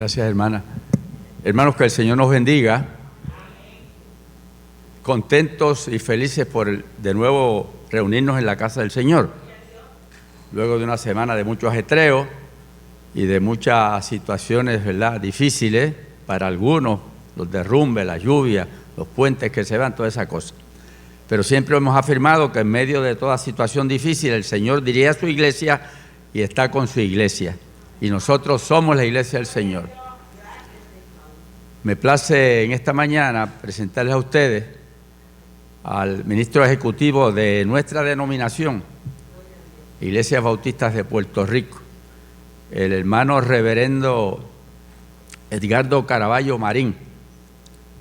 Gracias, hermana. Hermanos, que el Señor nos bendiga. Contentos y felices por de nuevo reunirnos en la casa del Señor. Luego de una semana de mucho ajetreo y de muchas situaciones, ¿verdad?, difíciles para algunos, los derrumbes, la lluvia, los puentes que se van, toda esa cosa. Pero siempre hemos afirmado que en medio de toda situación difícil el Señor dirige a su iglesia y está con su iglesia. Y nosotros somos la iglesia del Señor. Me place en esta mañana presentarles a ustedes al ministro ejecutivo de nuestra denominación, Iglesias Bautistas de Puerto Rico, el hermano reverendo Edgardo Caraballo Marín.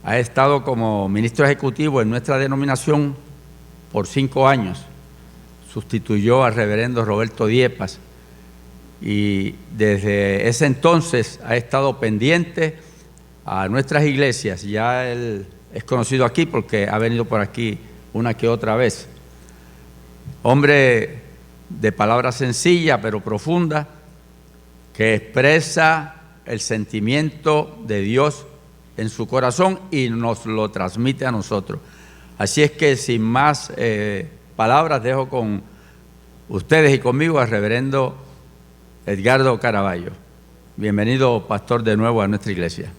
Ha estado como ministro ejecutivo en nuestra denominación por 5 años. Sustituyó al reverendo Roberto Diepas y desde ese entonces ha estado pendiente a nuestras iglesias. Ya él es conocido aquí porque ha venido por aquí una que otra vez. Hombre de palabra sencilla pero profunda, que expresa el sentimiento de Dios en su corazón y nos lo transmite a nosotros. Así es que sin más palabras dejo con ustedes y conmigo al reverendo Edgardo Caraballo. Bienvenido, pastor, de nuevo a nuestra iglesia.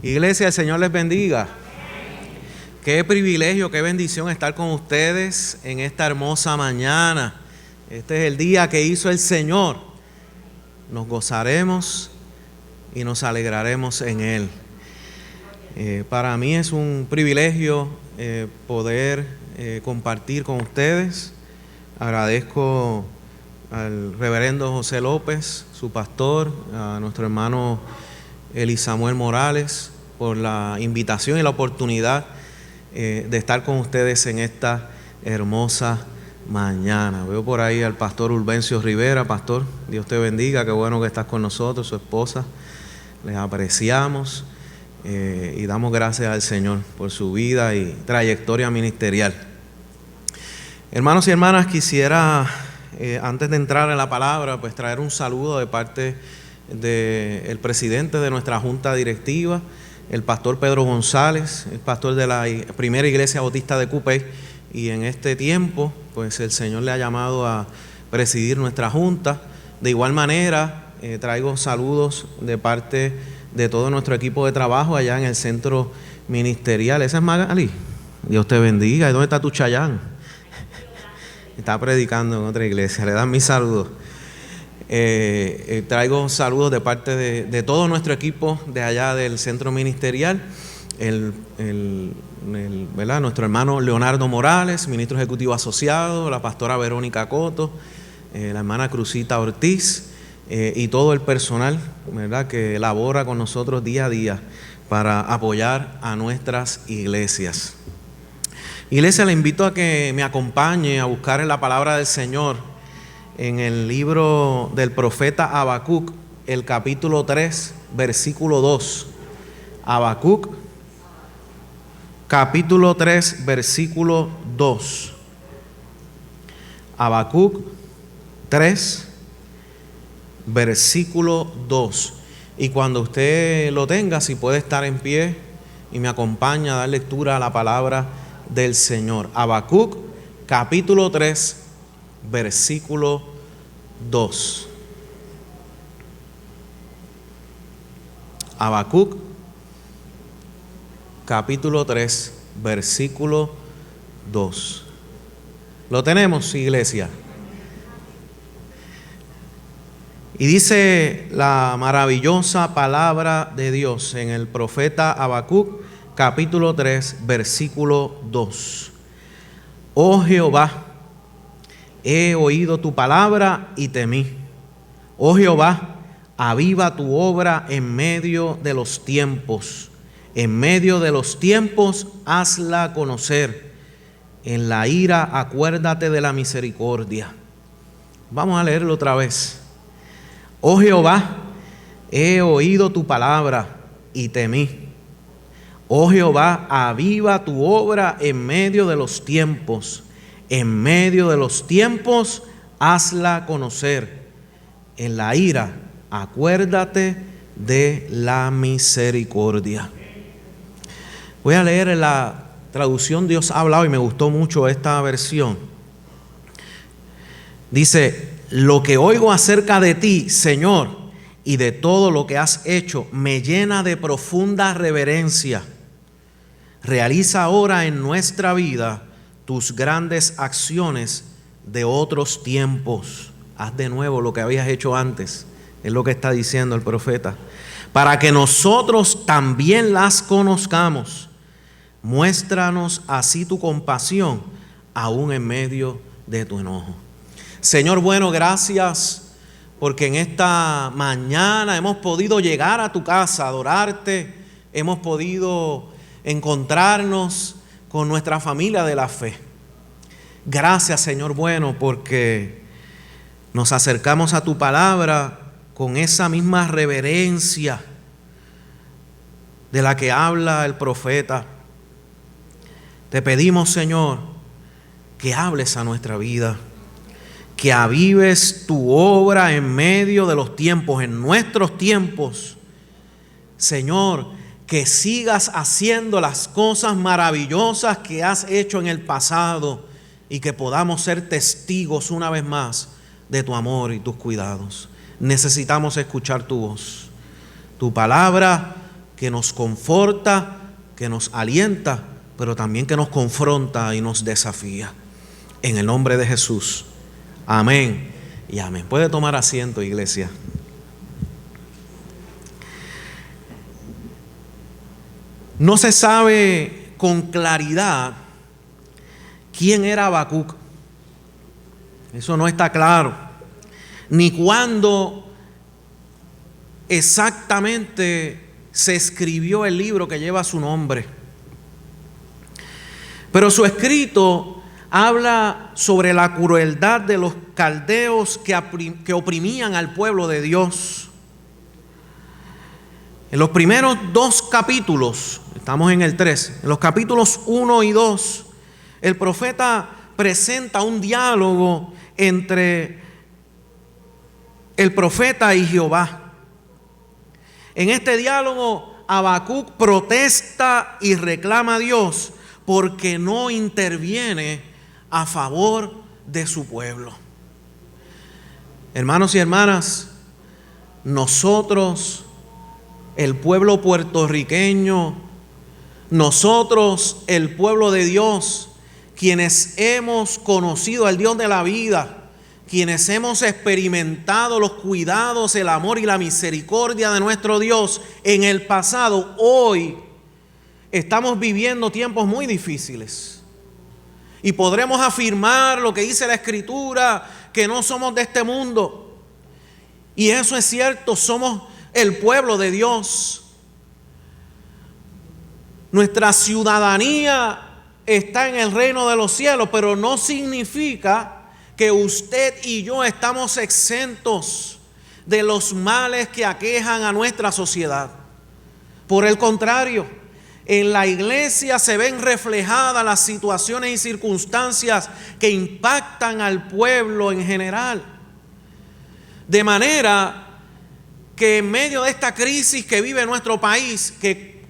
Iglesia, el Señor les bendiga. Qué privilegio, qué bendición estar con ustedes en esta hermosa mañana. Este es el día que hizo el Señor. Nos gozaremos y nos alegraremos en Él. Para mí es un privilegio poder compartir con ustedes. Agradezco al reverendo José López, su pastor, a nuestro hermano Eli Samuel Morales, por la invitación y la oportunidad de estar con ustedes en esta hermosa mañana. Veo por ahí al pastor Ulvencio Rivera. Pastor, Dios te bendiga, qué bueno que estás con nosotros, su esposa. Les apreciamos y damos gracias al Señor por su vida y trayectoria ministerial. Hermanos y hermanas, quisiera, antes de entrar en la palabra, pues traer un saludo de parte del presidente de nuestra junta directiva, el pastor Pedro González, el pastor de la primera iglesia bautista de Cupey, y en este tiempo pues el Señor le ha llamado a presidir nuestra junta. De igual manera traigo saludos de parte de todo nuestro equipo de trabajo allá en el centro ministerial. Esa es Magali, Dios te bendiga. ¿Y dónde está tu Chayán? Está predicando en otra iglesia. Le dan mis saludos. Traigo saludos de parte de todo nuestro equipo de allá del centro ministerial, ¿verdad?, nuestro hermano Leonardo Morales, ministro ejecutivo asociado, la pastora Verónica Coto, la hermana Cruzita Ortiz y todo el personal, ¿verdad?, que labora con nosotros día a día para apoyar a nuestras iglesias. Iglesia, le invito a que me acompañe a buscar en la palabra del Señor en el libro del profeta Habacuc, el capítulo 3, versículo 2. Habacuc, capítulo 3, versículo 2. Habacuc 3, versículo 2. Y cuando usted lo tenga, si puede estar en pie y me acompaña a dar lectura a la palabra del Señor. Habacuc, capítulo 3, versículo 2. Habacuc, capítulo 3, versículo 2. ¿Lo tenemos, iglesia? Y dice la maravillosa palabra de Dios en el profeta Habacuc, capítulo 3, versículo 2. Oh Jehová, he oído tu palabra y temí. Oh Jehová, aviva tu obra en medio de los tiempos. En medio de los tiempos, hazla conocer. En la ira, acuérdate de la misericordia. Vamos a leerlo otra vez. Oh Jehová, he oído tu palabra y temí. Oh Jehová, aviva tu obra en medio de los tiempos. En medio de los tiempos, hazla conocer. En la ira, acuérdate de la misericordia. Voy a leer en la traducción Dios ha hablado y me gustó mucho esta versión. Dice: lo que oigo acerca de ti, Señor, y de todo lo que has hecho, me llena de profunda reverencia. Realiza ahora en nuestra vida tus grandes acciones de otros tiempos. Haz de nuevo lo que habías hecho antes, es lo que está diciendo el profeta, para que nosotros también las conozcamos. Muéstranos así tu compasión, aún en medio de tu enojo. Señor bueno, gracias porque en esta mañana hemos podido llegar a tu casa, adorarte, hemos podido encontrarnos con nuestra familia de la fe. Gracias, Señor bueno, porque nos acercamos a tu palabra con esa misma reverencia de la que habla el profeta. Te pedimos, Señor, que hables a nuestra vida, que avives tu obra en medio de los tiempos, en nuestros tiempos. Señor, que sigas haciendo las cosas maravillosas que has hecho en el pasado y que podamos ser testigos una vez más de tu amor y tus cuidados. Necesitamos escuchar tu voz, tu palabra que nos conforta, que nos alienta, pero también que nos confronta y nos desafía. En el nombre de Jesús. Amén y amén. Puede tomar asiento, iglesia. No se sabe con claridad quién era Habacuc. Eso no está claro. Ni cuándo exactamente se escribió el libro que lleva su nombre. Pero su escrito habla sobre la crueldad de los caldeos que oprimían al pueblo de Dios. En los primeros 2 capítulos, estamos en el 3, en los capítulos 1 y 2, el profeta presenta un diálogo entre el profeta y Jehová. En este diálogo, Habacuc protesta y reclama a Dios porque no interviene a favor de su pueblo. Hermanos y hermanas, nosotros, el pueblo puertorriqueño, nosotros, el pueblo de Dios, quienes hemos conocido al Dios de la vida, quienes hemos experimentado los cuidados, el amor y la misericordia de nuestro Dios en el pasado, hoy estamos viviendo tiempos muy difíciles. Y podremos afirmar lo que dice la Escritura, que no somos de este mundo. Y eso es cierto, somos el pueblo de Dios. Nuestra ciudadanía está en el reino de los cielos, pero no significa que usted y yo estamos exentos de los males que aquejan a nuestra sociedad. Por el contrario, en la iglesia se ven reflejadas las situaciones y circunstancias que impactan al pueblo en general. De manera que en medio de esta crisis que vive nuestro país, que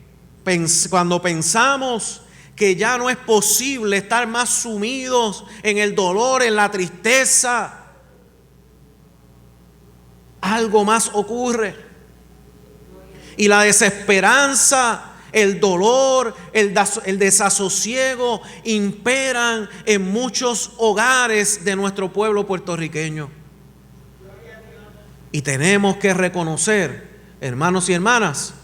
cuando pensamos que ya no es posible estar más sumidos en el dolor, en la tristeza, algo más ocurre. Y la desesperanza, el dolor, el desasosiego imperan en muchos hogares de nuestro pueblo puertorriqueño. Y tenemos que reconocer, hermanos y hermanas,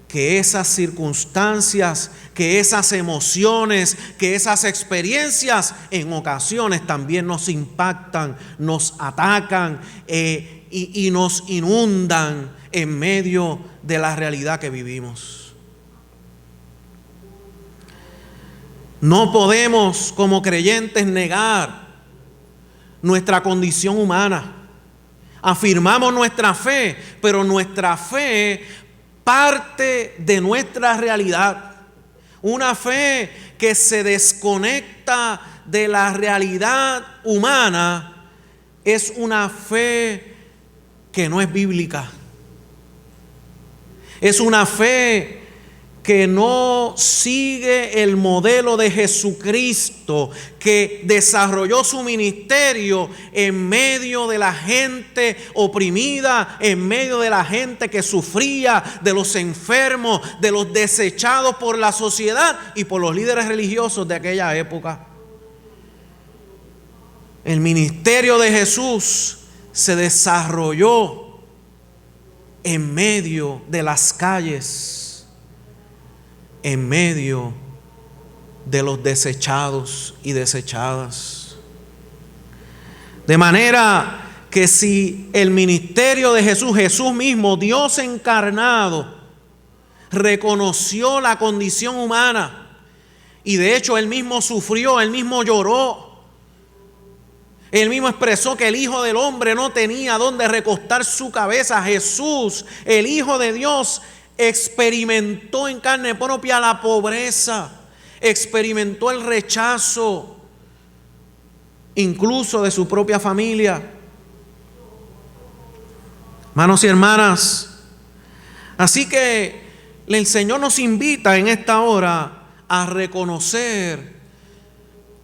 que esas circunstancias, que esas emociones, que esas experiencias en ocasiones también nos impactan, nos atacan y nos inundan en medio de la realidad que vivimos. No podemos como creyentes negar nuestra condición humana. Afirmamos nuestra fe, pero nuestra fe parte de nuestra realidad. Una fe que se desconecta de la realidad humana es una fe que no es bíblica. Es una fe que no sigue el modelo de Jesucristo, que desarrolló su ministerio en medio de la gente oprimida, en medio de la gente que sufría, de los enfermos, de los desechados por la sociedad y por los líderes religiosos de aquella época. El ministerio de Jesús se desarrolló en medio de las calles, en medio de los desechados y desechadas. De manera que si el ministerio de Jesús, Jesús mismo, Dios encarnado, reconoció la condición humana y de hecho Él mismo sufrió, Él mismo lloró, Él mismo expresó que el Hijo del Hombre no tenía dónde recostar su cabeza. Jesús, el Hijo de Dios, experimentó en carne propia la pobreza, experimentó el rechazo, incluso de su propia familia. Hermanos y hermanas, así que el Señor nos invita en esta hora a reconocer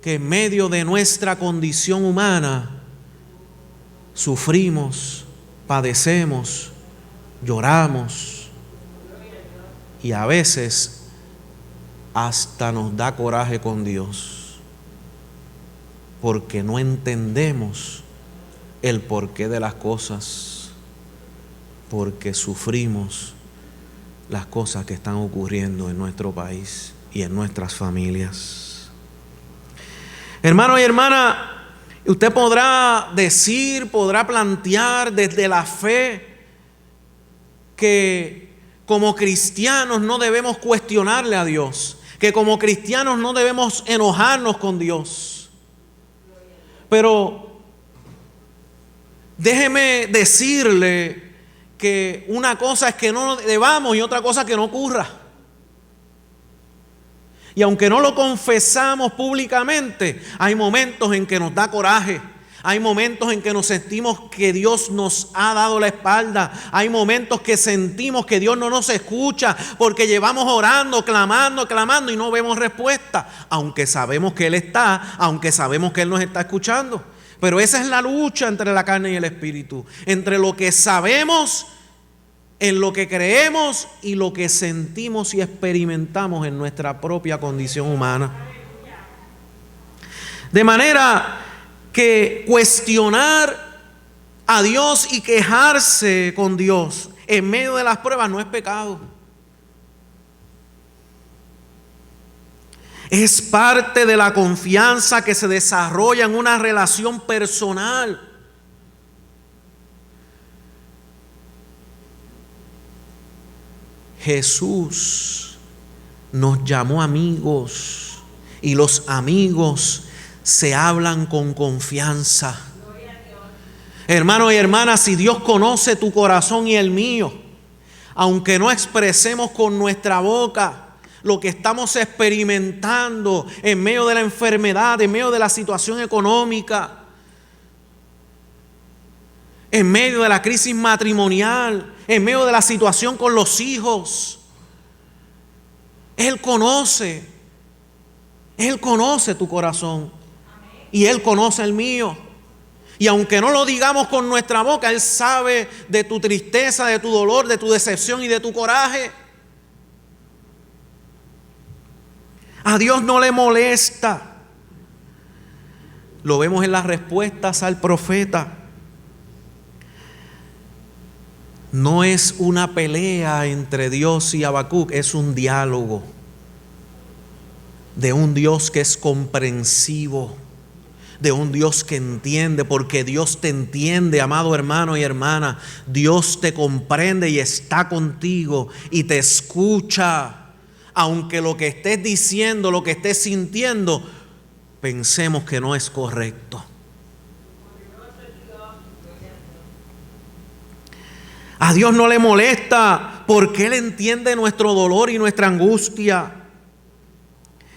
que en medio de nuestra condición humana sufrimos, padecemos, lloramos y a veces hasta nos da coraje con Dios porque no entendemos el porqué de las cosas, porque sufrimos las cosas que están ocurriendo en nuestro país y en nuestras familias. Hermano y hermana, usted podrá decir, podrá plantear desde la fe que como cristianos no debemos cuestionarle a Dios, que como cristianos no debemos enojarnos con Dios. Pero déjeme decirle que una cosa es que no debamos y otra cosa que no ocurra. Y aunque no lo confesamos públicamente, hay momentos en que nos da coraje. Hay momentos en que nos sentimos que Dios nos ha dado la espalda. Hay momentos que sentimos que Dios no nos escucha porque llevamos orando, clamando y no vemos respuesta. Aunque sabemos que Él está, aunque sabemos que Él nos está escuchando. Pero esa es la lucha entre la carne y el espíritu. Entre lo que sabemos, en lo que creemos y lo que sentimos y experimentamos en nuestra propia condición humana. De manera que cuestionar a Dios y quejarse con Dios en medio de las pruebas no es pecado. Es parte de la confianza que se desarrolla en una relación personal. Jesús nos llamó amigos y los amigos se hablan con confianza. Hermanos y hermanas, si Dios conoce tu corazón y el mío, aunque no expresemos con nuestra boca lo que estamos experimentando en medio de la enfermedad, en medio de la situación económica, en medio de la crisis matrimonial, en medio de la situación con los hijos, Él conoce tu corazón y Él conoce el mío. Y aunque no lo digamos con nuestra boca, Él sabe de tu tristeza, de tu dolor, de tu decepción y de tu coraje. A Dios no le molesta. Lo vemos en las respuestas al profeta. No es una pelea entre Dios y Habacuc, es un diálogo de un Dios que es comprensivo, de un Dios que entiende, porque Dios te entiende, amado hermano y hermana. Dios te comprende y está contigo y te escucha, aunque lo que estés diciendo, lo que estés sintiendo, pensemos que no es correcto. A Dios no le molesta porque Él entiende nuestro dolor y nuestra angustia.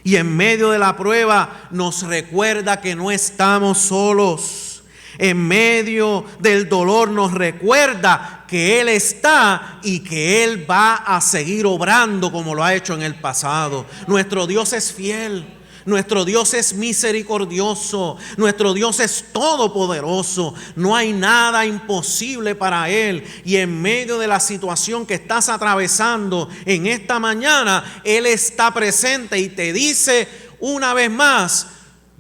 Y en medio de la prueba nos recuerda que no estamos solos, En medio del dolor nos recuerda que Él está y que Él va a seguir obrando como lo ha hecho en el pasado. Nuestro Dios es fiel. Nuestro Dios es misericordioso, nuestro Dios es todopoderoso, no hay nada imposible para Él. Y en medio de la situación que estás atravesando en esta mañana, Él está presente y te dice una vez más: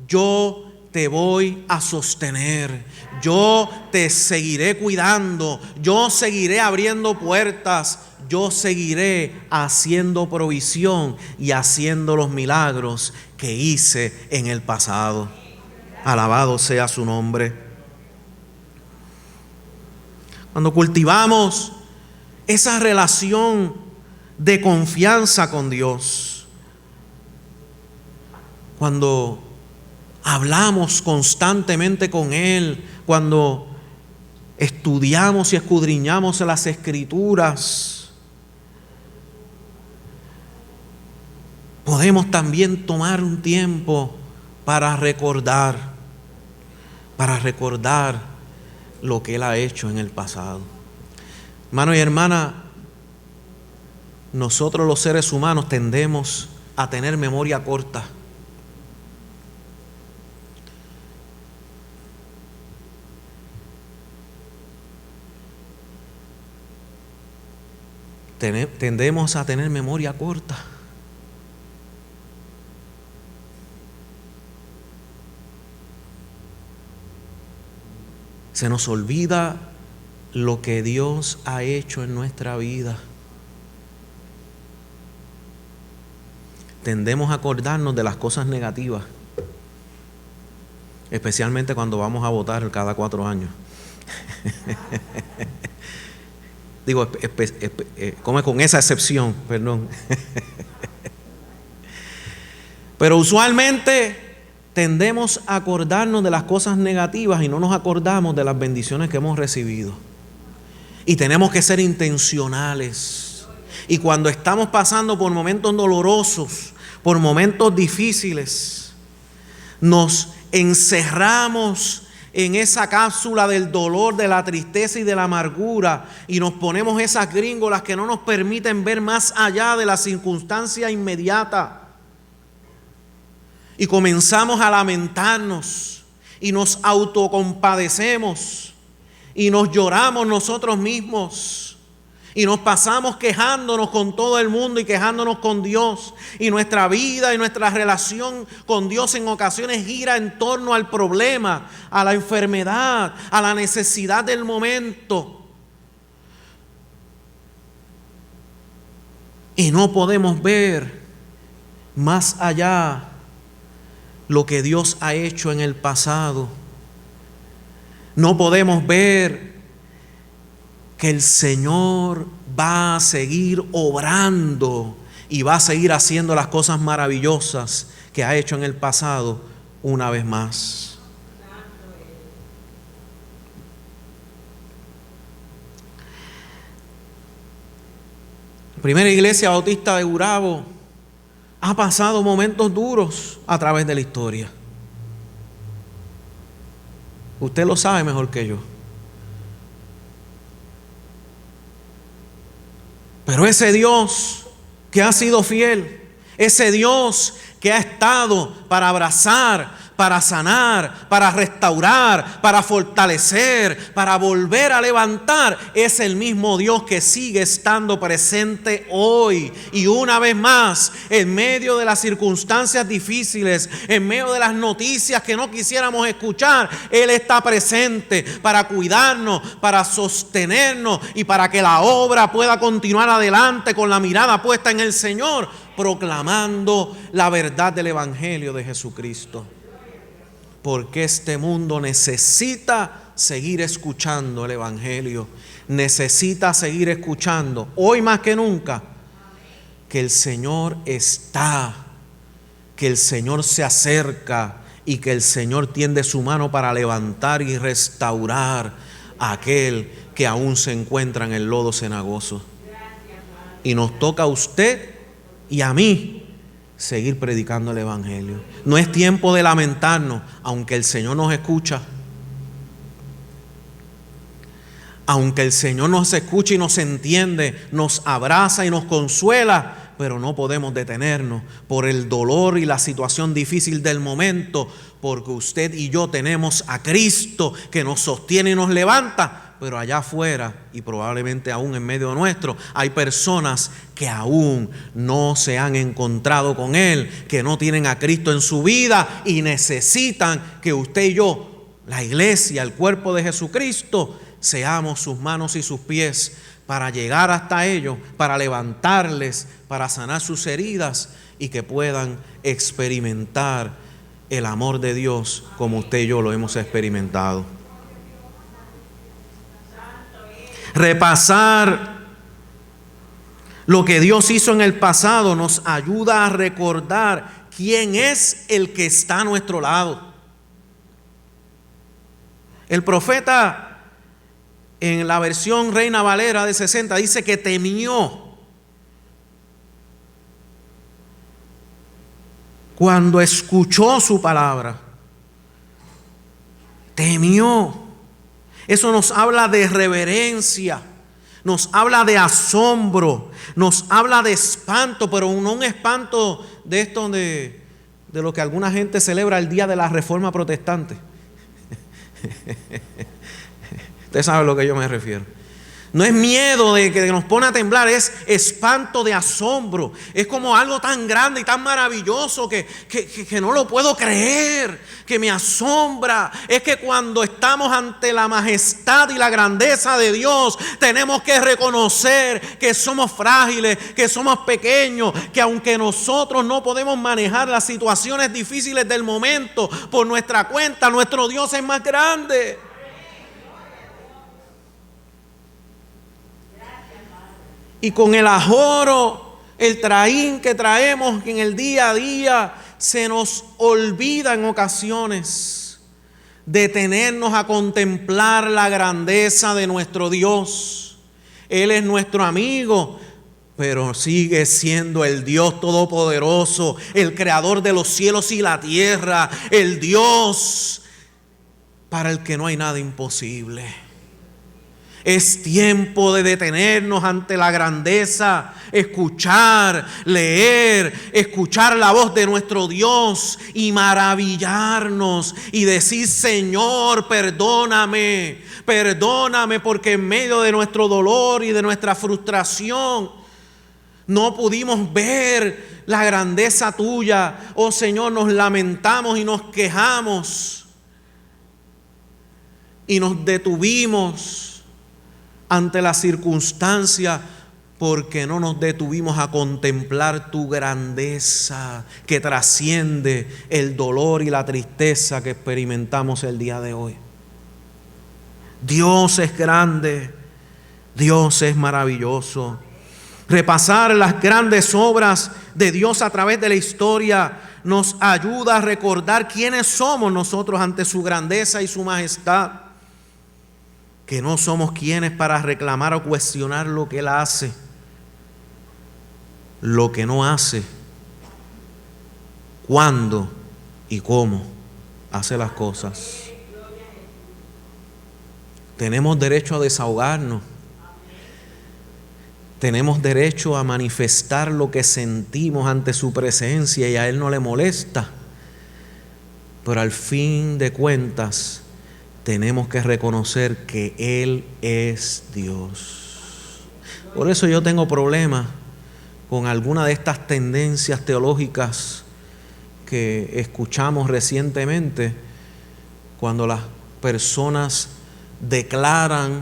yo te voy a sostener, yo te seguiré cuidando, yo seguiré abriendo puertas, yo seguiré haciendo provisión y haciendo los milagros que hice en el pasado. Alabado sea su nombre. Cuando cultivamos esa relación de confianza con Dios, cuando hablamos constantemente con Él, cuando estudiamos y escudriñamos las Escrituras, podemos también tomar un tiempo para recordar lo que Él ha hecho en el pasado. Hermano y hermana, nosotros los seres humanos tendemos a tener memoria corta. Tendemos a tener memoria corta. Se nos olvida lo que Dios ha hecho en nuestra vida. Tendemos a acordarnos de las cosas negativas, especialmente cuando vamos a votar cada 4 años. Digo, come con esa excepción, perdón. Pero usualmente tendemos a acordarnos de las cosas negativas y no nos acordamos de las bendiciones que hemos recibido. Y tenemos que ser intencionales. Y cuando estamos pasando por momentos dolorosos, por momentos difíciles, nos encerramos en esa cápsula del dolor, de la tristeza y de la amargura, y nos ponemos esas gringolas que no nos permiten ver más allá de la circunstancia inmediata. Y comenzamos a lamentarnos y nos autocompadecemos y nos lloramos nosotros mismos y nos pasamos quejándonos con todo el mundo y quejándonos con Dios, y nuestra vida y nuestra relación con Dios en ocasiones gira en torno al problema, a la enfermedad, a la necesidad del momento, y no podemos ver más allá lo que Dios ha hecho en el pasado. No podemos ver que el Señor va a seguir obrando y va a seguir haciendo las cosas maravillosas que ha hecho en el pasado una vez más. La primera iglesia bautista de Gurabo ha pasado momentos duros a través de la historia. Usted lo sabe mejor que yo. Pero ese Dios que ha sido fiel, ese Dios que ha estado para abrazar, para sanar, para restaurar, para fortalecer, para volver a levantar, es el mismo Dios que sigue estando presente hoy. Y una vez más, en medio de las circunstancias difíciles, en medio de las noticias que no quisiéramos escuchar, Él está presente para cuidarnos, para sostenernos y para que la obra pueda continuar adelante con la mirada puesta en el Señor, proclamando la verdad del Evangelio de Jesucristo. Porque este mundo necesita seguir escuchando el Evangelio, necesita seguir escuchando, hoy más que nunca, que el Señor está, que el Señor se acerca y que el Señor tiende su mano para levantar y restaurar a aquel que aún se encuentra en el lodo cenagoso. Y nos toca a usted y a mí seguir predicando el Evangelio. No es tiempo de lamentarnos, aunque el Señor nos escucha. Aunque el Señor nos escucha y nos entiende, nos abraza y nos consuela, pero no podemos detenernos por el dolor y la situación difícil del momento, porque usted y yo tenemos a Cristo que nos sostiene y nos levanta. Pero allá afuera, y probablemente aún en medio nuestro, hay personas que aún no se han encontrado con Él, que no tienen a Cristo en su vida y necesitan que usted y yo, la iglesia, el cuerpo de Jesucristo, seamos sus manos y sus pies para llegar hasta ellos, para levantarles, para sanar sus heridas y que puedan experimentar el amor de Dios como usted y yo lo hemos experimentado. Repasar lo que Dios hizo en el pasado nos ayuda a recordar quién es el que está a nuestro lado. El profeta en la versión Reina Valera de 60 dice que temió cuando escuchó su palabra. Temió. Eso nos habla de reverencia, nos habla de asombro, nos habla de espanto, pero no un espanto de esto de lo que alguna gente celebra el día de la Reforma Protestante. Usted sabe a lo que yo me refiero. No es miedo de que nos pone a temblar, es espanto de asombro. Es como algo tan grande y tan maravilloso que no lo puedo creer, que me asombra. Es que cuando estamos ante la majestad y la grandeza de Dios, tenemos que reconocer que somos frágiles, que somos pequeños, que aunque nosotros no podemos manejar las situaciones difíciles del momento por nuestra cuenta, nuestro Dios es más grande. Y con el ajoro, el trajín que traemos en el día a día, se nos olvida en ocasiones detenernos a contemplar la grandeza de nuestro Dios. Él es nuestro amigo, pero sigue siendo el Dios todopoderoso, el creador de los cielos y la tierra, el Dios para el que no hay nada imposible. Es tiempo de detenernos ante la grandeza, escuchar, leer, escuchar la voz de nuestro Dios y maravillarnos y decir: Señor, perdóname, perdóname, porque en medio de nuestro dolor y de nuestra frustración no pudimos ver la grandeza tuya. Oh Señor, nos lamentamos y nos quejamos y nos detuvimos ante la circunstancia, porque no nos detuvimos a contemplar tu grandeza que trasciende el dolor y la tristeza que experimentamos el día de hoy. Dios es grande, Dios es maravilloso. Repasar las grandes obras de Dios a través de la historia nos ayuda a recordar quiénes somos nosotros ante su grandeza y su majestad. Que no somos quienes para reclamar o cuestionar lo que Él hace, lo que no hace, cuándo y cómo hace las cosas. Tenemos derecho a desahogarnos. Tenemos derecho a manifestar lo que sentimos ante su presencia y a Él no le molesta. Pero al fin de cuentas, tenemos que reconocer que Él es Dios. Por eso yo tengo problemas con alguna de estas tendencias teológicas que escuchamos recientemente, cuando las personas declaran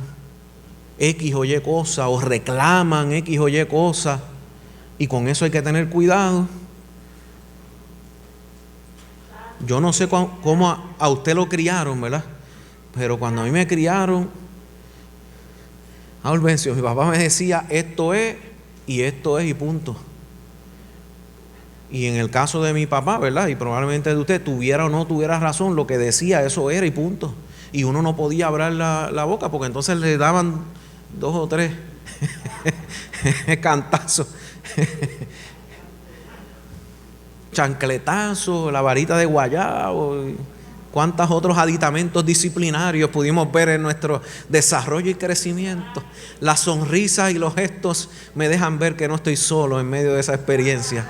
X o Y cosa o reclaman X o Y cosa, y con eso hay que tener cuidado. Yo no sé cómo a usted lo criaron, ¿verdad? Pero cuando a mí me criaron, Albencio, mi papá me decía: esto es y punto. Y en el caso de mi papá, ¿verdad? Y probablemente de usted, tuviera o no tuviera razón, lo que decía, eso era y punto. Y uno no podía abrir la boca, porque entonces le daban 2 o 3 cantazos, chancletazos, la varita de guayabo. ¿Cuántos otros aditamentos disciplinarios pudimos ver en nuestro desarrollo y crecimiento? Las sonrisas y los gestos me dejan ver que no estoy solo en medio de esa experiencia.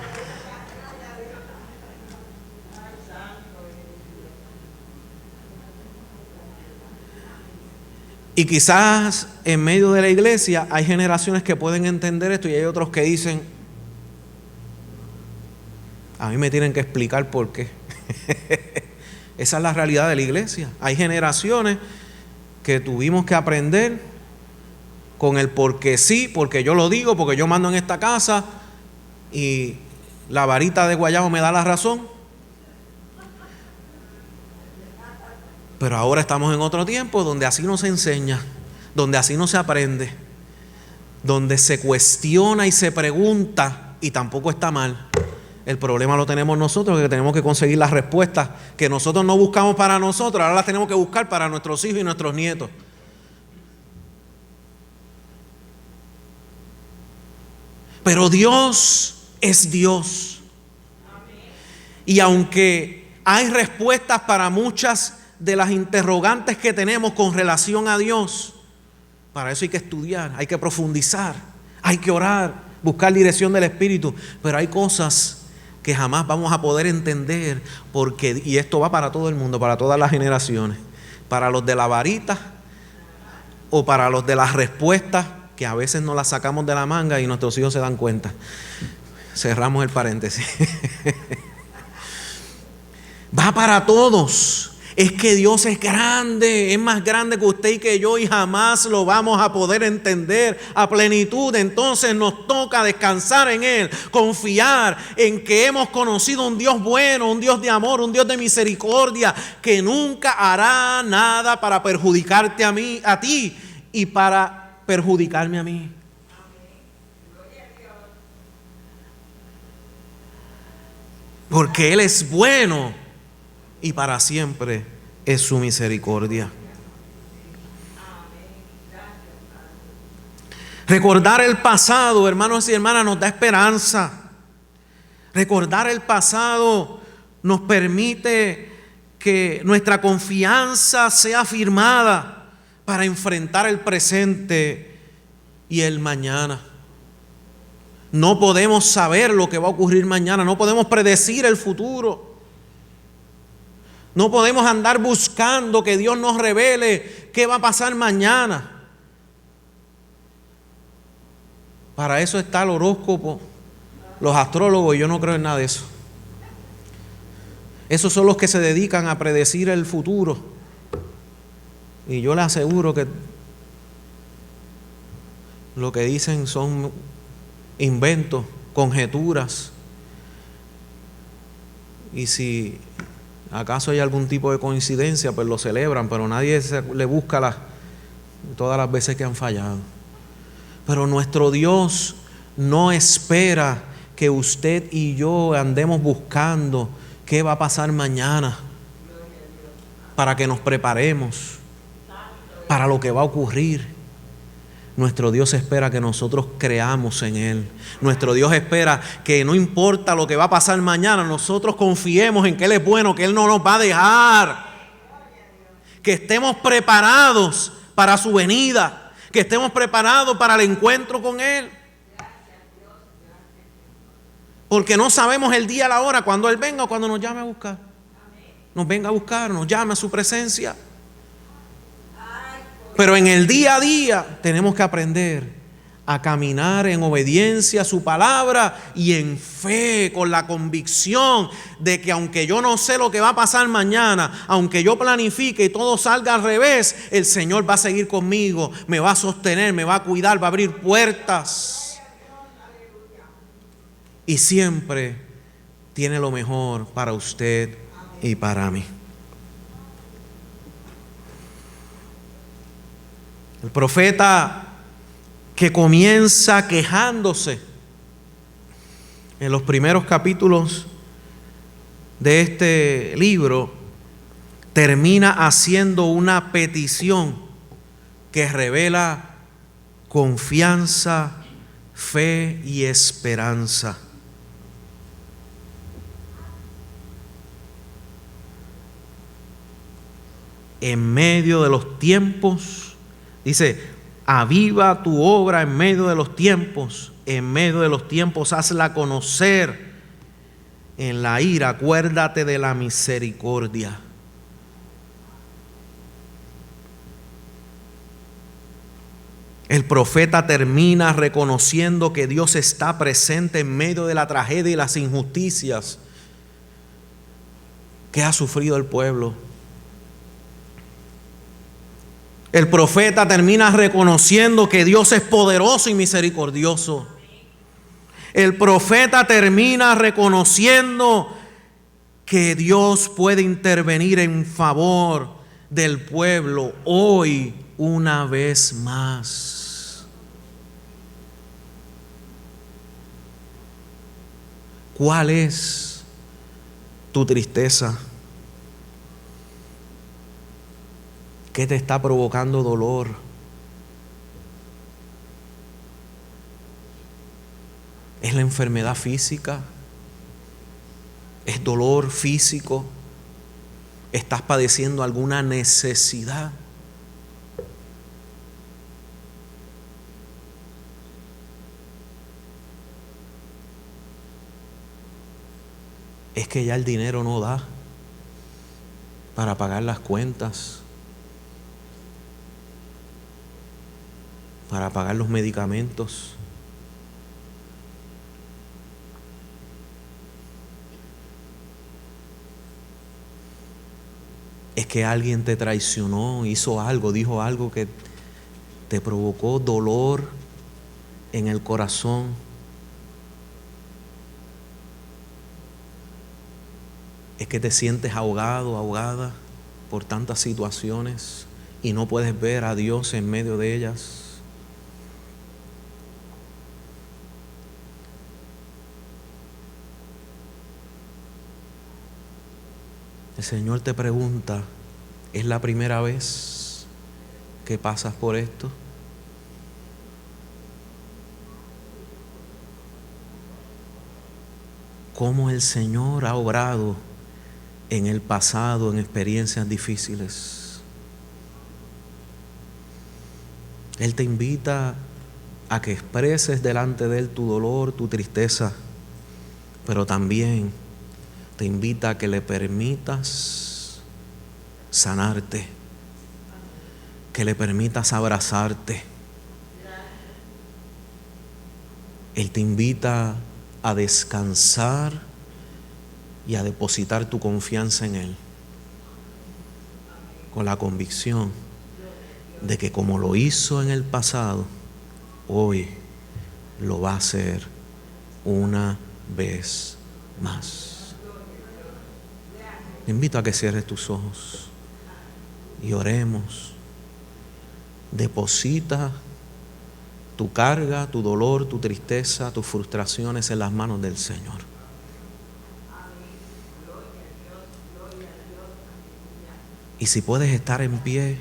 Y quizás en medio de la iglesia hay generaciones que pueden entender esto y hay otros que dicen, a mí me tienen que explicar por qué. Esa es la realidad de la iglesia. Hay generaciones que tuvimos que aprender con el porque sí, porque yo lo digo, porque yo mando en esta casa y la varita de guayabo me da la razón. Pero ahora estamos en otro tiempo donde así no se enseña, donde así no se aprende, donde se cuestiona y se pregunta y tampoco está mal. El problema lo tenemos nosotros, que tenemos que conseguir las respuestas que nosotros no buscamos para nosotros, ahora las tenemos que buscar para nuestros hijos y nuestros nietos. Pero Dios es Dios. Y aunque hay respuestas para muchas de las interrogantes que tenemos con relación a Dios, para eso hay que estudiar, hay que profundizar, hay que orar, buscar dirección del Espíritu, pero hay cosas que jamás vamos a poder entender, porque, y esto va para todo el mundo, para todas las generaciones, para los de la varita o para los de las respuestas que a veces no las sacamos de la manga y nuestros hijos se dan cuenta. Cerramos el paréntesis. Va para todos. Es que Dios es grande, es más grande que usted y que yo y jamás lo vamos a poder entender a plenitud. Entonces nos toca descansar en Él, confiar en que hemos conocido un Dios bueno, un Dios de amor, un Dios de misericordia, que nunca hará nada para perjudicarte a ti y para perjudicarme a mí. Porque Él es bueno y para siempre es su misericordia. Recordar el pasado, hermanos y hermanas, nos da esperanza. Recordar el pasado nos permite que nuestra confianza sea firmada para enfrentar el presente y el mañana. No podemos saber lo que va a ocurrir mañana, no podemos predecir el futuro. No podemos andar buscando que Dios nos revele qué va a pasar mañana. Para eso está el horóscopo, los astrólogos, y yo no creo en nada de eso. Esos son los que se dedican a predecir el futuro. Y yo les aseguro que lo que dicen son inventos, conjeturas. Y si acaso hay algún tipo de coincidencia, pues lo celebran, pero nadie le busca todas las veces que han fallado. Pero nuestro Dios no espera que usted y yo andemos buscando qué va a pasar mañana para que nos preparemos para lo que va a ocurrir. Nuestro Dios espera que nosotros creamos en Él. Nuestro Dios espera que no importa lo que va a pasar mañana, nosotros confiemos en que Él es bueno, que Él no nos va a dejar. Que estemos preparados para su venida, que estemos preparados para el encuentro con Él. Porque no sabemos el día, la hora, cuando Él venga o cuando nos llame a buscar. Nos venga a buscar, nos llame a su presencia. Pero en el día a día tenemos que aprender a caminar en obediencia a su palabra y en fe, con la convicción de que aunque yo no sé lo que va a pasar mañana, aunque yo planifique y todo salga al revés, el Señor va a seguir conmigo, me va a sostener, me va a cuidar, va a abrir puertas. Y siempre tiene lo mejor para usted y para mí. El profeta que comienza quejándose en los primeros capítulos de este libro, termina haciendo una petición que revela confianza, fe y esperanza. en medio de los tiempos. Dice, aviva tu obra en medio de los tiempos. En medio de los tiempos hazla conocer. En la ira acuérdate de la misericordia. El profeta termina reconociendo que Dios está presente en medio de la tragedia y las injusticias que ha sufrido el pueblo. El profeta termina reconociendo que Dios es poderoso y misericordioso. El profeta termina reconociendo que Dios puede intervenir en favor del pueblo hoy una vez más. ¿Cuál es tu tristeza? ¿Qué te está provocando dolor? ¿Es la enfermedad física? ¿Es dolor físico? ¿Estás padeciendo alguna necesidad? Es que ya el dinero no da para pagar las cuentas, para pagar los medicamentos. Es que alguien te traicionó, hizo algo, dijo algo que te provocó dolor en el corazón. Es que te sientes ahogado, ahogada por tantas situaciones y no puedes ver a Dios en medio de ellas. El Señor te pregunta, ¿es la primera vez que pasas por esto? ¿Cómo el Señor ha obrado en el pasado, en experiencias difíciles? Él te invita a que expreses delante de Él tu dolor, tu tristeza, pero también te invita a que le permitas sanarte, que le permitas abrazarte. Él te invita a descansar y a depositar tu confianza en Él, con la convicción de que como lo hizo en el pasado, hoy lo va a hacer una vez más. Te invito a que cierres tus ojos y oremos. Deposita tu carga, tu dolor, tu tristeza, tus frustraciones en las manos del Señor. Y si puedes estar en pie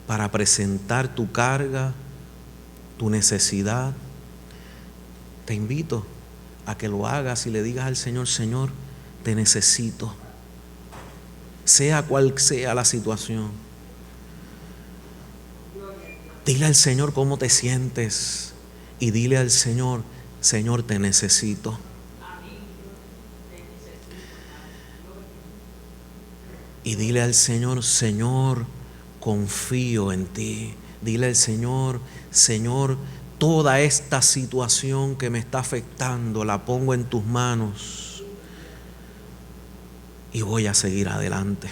para presentar tu carga, tu necesidad, te invito a que lo hagas y le digas al Señor, Señor, te necesito. Sea cual sea la situación. Dile al Señor cómo te sientes y dile al Señor, Señor, te necesito. Y dile al Señor, Señor, confío en ti. Dile al Señor, Señor, toda esta situación que me está afectando la pongo en tus manos y voy a seguir adelante.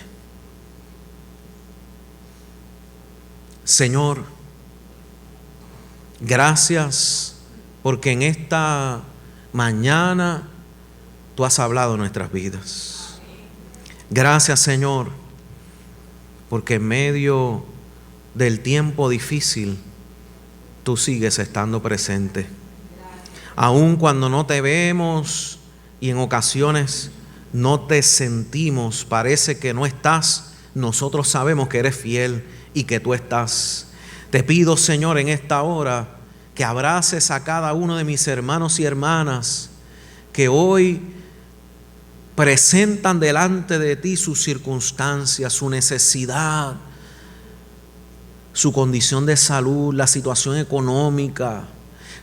Señor, gracias porque en esta mañana tú has hablado en nuestras vidas. Gracias, Señor, porque en medio del tiempo difícil tú sigues estando presente. Aun cuando no te vemos y en ocasiones no te sentimos, parece que no estás, nosotros sabemos que eres fiel y que tú estás. Te pido, Señor, en esta hora que abraces a cada uno de mis hermanos y hermanas que hoy presentan delante de ti sus circunstancias, su necesidad, su condición de salud, la situación económica,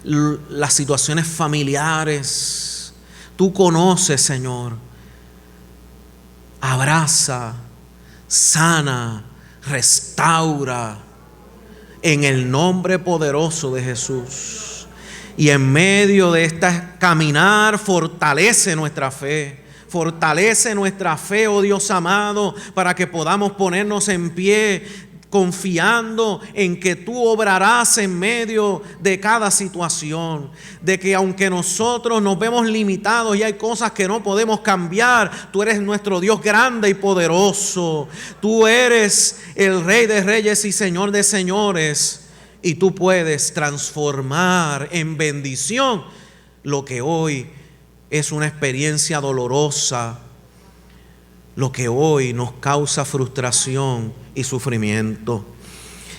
las situaciones familiares. Tú conoces, Señor. Abraza, sana, restaura en el nombre poderoso de Jesús. Y en medio de este caminar, fortalece nuestra fe. Fortalece nuestra fe, oh Dios amado, para que podamos ponernos en pie, confiando en que tú obrarás en medio de cada situación, de que aunque nosotros nos vemos limitados y hay cosas que no podemos cambiar, tú eres nuestro Dios grande y poderoso. Tú eres el Rey de Reyes y Señor de Señores, y tú puedes transformar en bendición lo que hoy es una experiencia dolorosa, lo que hoy nos causa frustración y sufrimiento.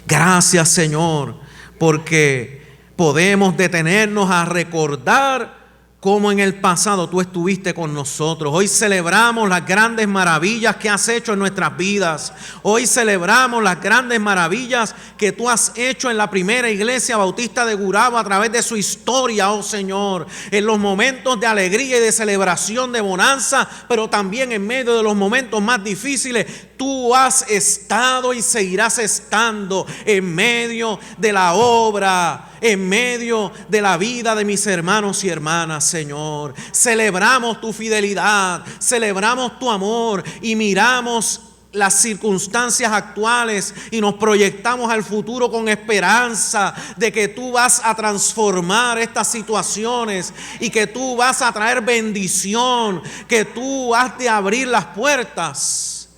Gracias, Señor, porque podemos detenernos a recordar cómo en el pasado tú estuviste con nosotros. Hoy celebramos las grandes maravillas que has hecho en nuestras vidas. Hoy celebramos las grandes maravillas que tú has hecho en la primera iglesia bautista de Gurabo a través de su historia, oh Señor. En los momentos de alegría y de celebración, de bonanza, pero también en medio de los momentos más difíciles, tú has estado y seguirás estando en medio de la obra, en medio de la vida de mis hermanos y hermanas, Señor. Celebramos tu fidelidad, celebramos tu amor y miramos las circunstancias actuales y nos proyectamos al futuro con esperanza de que tú vas a transformar estas situaciones y que tú vas a traer bendición, que tú has de abrir las puertas,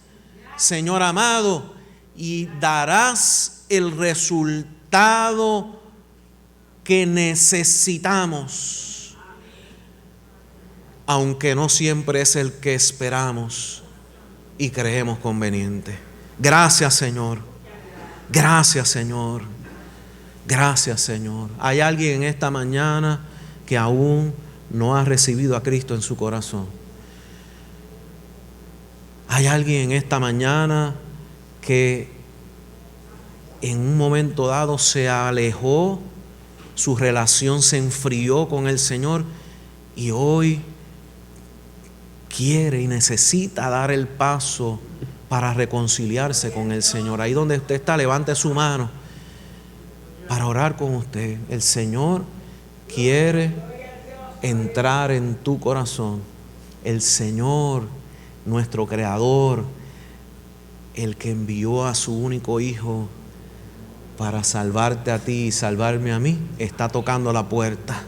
Señor amado, y darás el resultado que necesitamos, aunque no siempre es el que esperamos y creemos conveniente. Gracias, Señor. Gracias, Señor. Gracias, Señor. Hay alguien en esta mañana que aún no ha recibido a Cristo en su corazón. Hay alguien en esta mañana que en un momento dado se alejó, su relación se enfrió con el Señor y hoy quiere y necesita dar el paso para reconciliarse con el Señor. Ahí donde usted está, levante su mano para orar con usted. El Señor quiere entrar en tu corazón. El Señor, nuestro Creador, el que envió a su único Hijo para salvarte a ti y salvarme a mí, está tocando la puerta.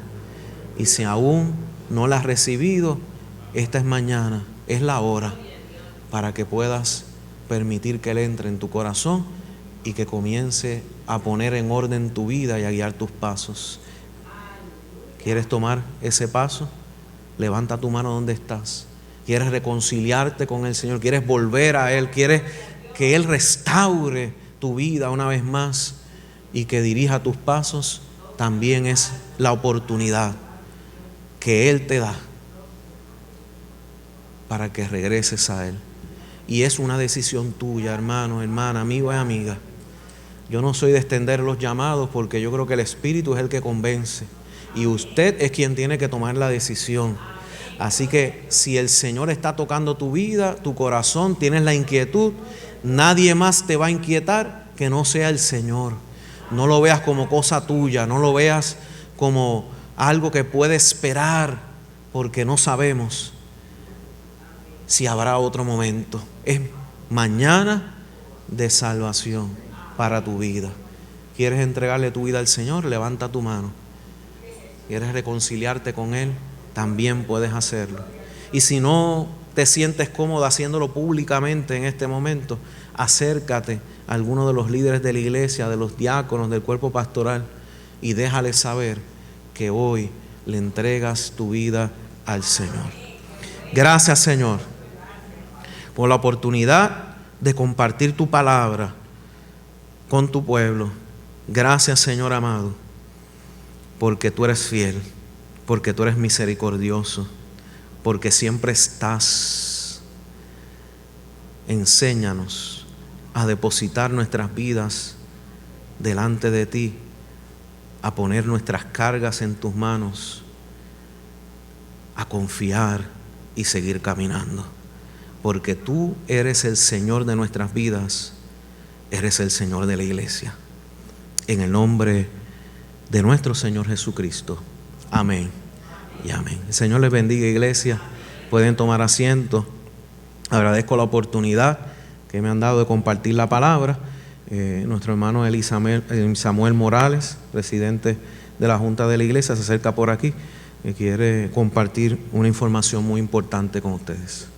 Y si aún no la has recibido, esta es mañana, es la hora para que puedas permitir que Él entre en tu corazón y que comience a poner en orden tu vida y a guiar tus pasos. ¿Quieres tomar ese paso? Levanta tu mano donde estás. ¿Quieres reconciliarte con el Señor? ¿Quieres volver a Él? ¿Quieres que Él restaure tu vida una vez más y que dirija tus pasos? También es la oportunidad que Él te da para que regreses a Él. Y es una decisión tuya, hermano, hermana, amigo y amiga. Yo no soy de extender los llamados porque yo creo que el Espíritu es el que convence y usted es quien tiene que tomar la decisión. Así que si el Señor está tocando tu vida, tu corazón, tienes la inquietud, nadie más te va a inquietar que no sea el Señor. No lo veas como cosa tuya, no lo veas como algo que puede esperar, porque no sabemos si habrá otro momento. Es mañana de salvación para tu vida. ¿Quieres entregarle tu vida al Señor? Levanta tu mano. ¿Quieres reconciliarte con Él? También puedes hacerlo. Y si no te sientes cómodo haciéndolo públicamente en este momento, acércate a alguno de los líderes de la iglesia, de los diáconos, del cuerpo pastoral, y déjale saber que hoy le entregas tu vida al Señor. Gracias, Señor, por la oportunidad de compartir tu palabra con tu pueblo. Gracias, Señor amado, porque tú eres fiel, porque tú eres misericordioso, porque siempre estás. Enséñanos a depositar nuestras vidas delante de ti, a poner nuestras cargas en tus manos, a confiar y seguir caminando, porque tú eres el Señor de nuestras vidas, eres el Señor de la iglesia. En el nombre de nuestro Señor Jesucristo. Amén y amén. El Señor les bendiga, iglesia. Pueden tomar asiento. Agradezco la oportunidad que me han dado de compartir la palabra. Nuestro hermano Samuel Morales, presidente de la Junta de la Iglesia, se acerca por aquí y quiere compartir una información muy importante con ustedes.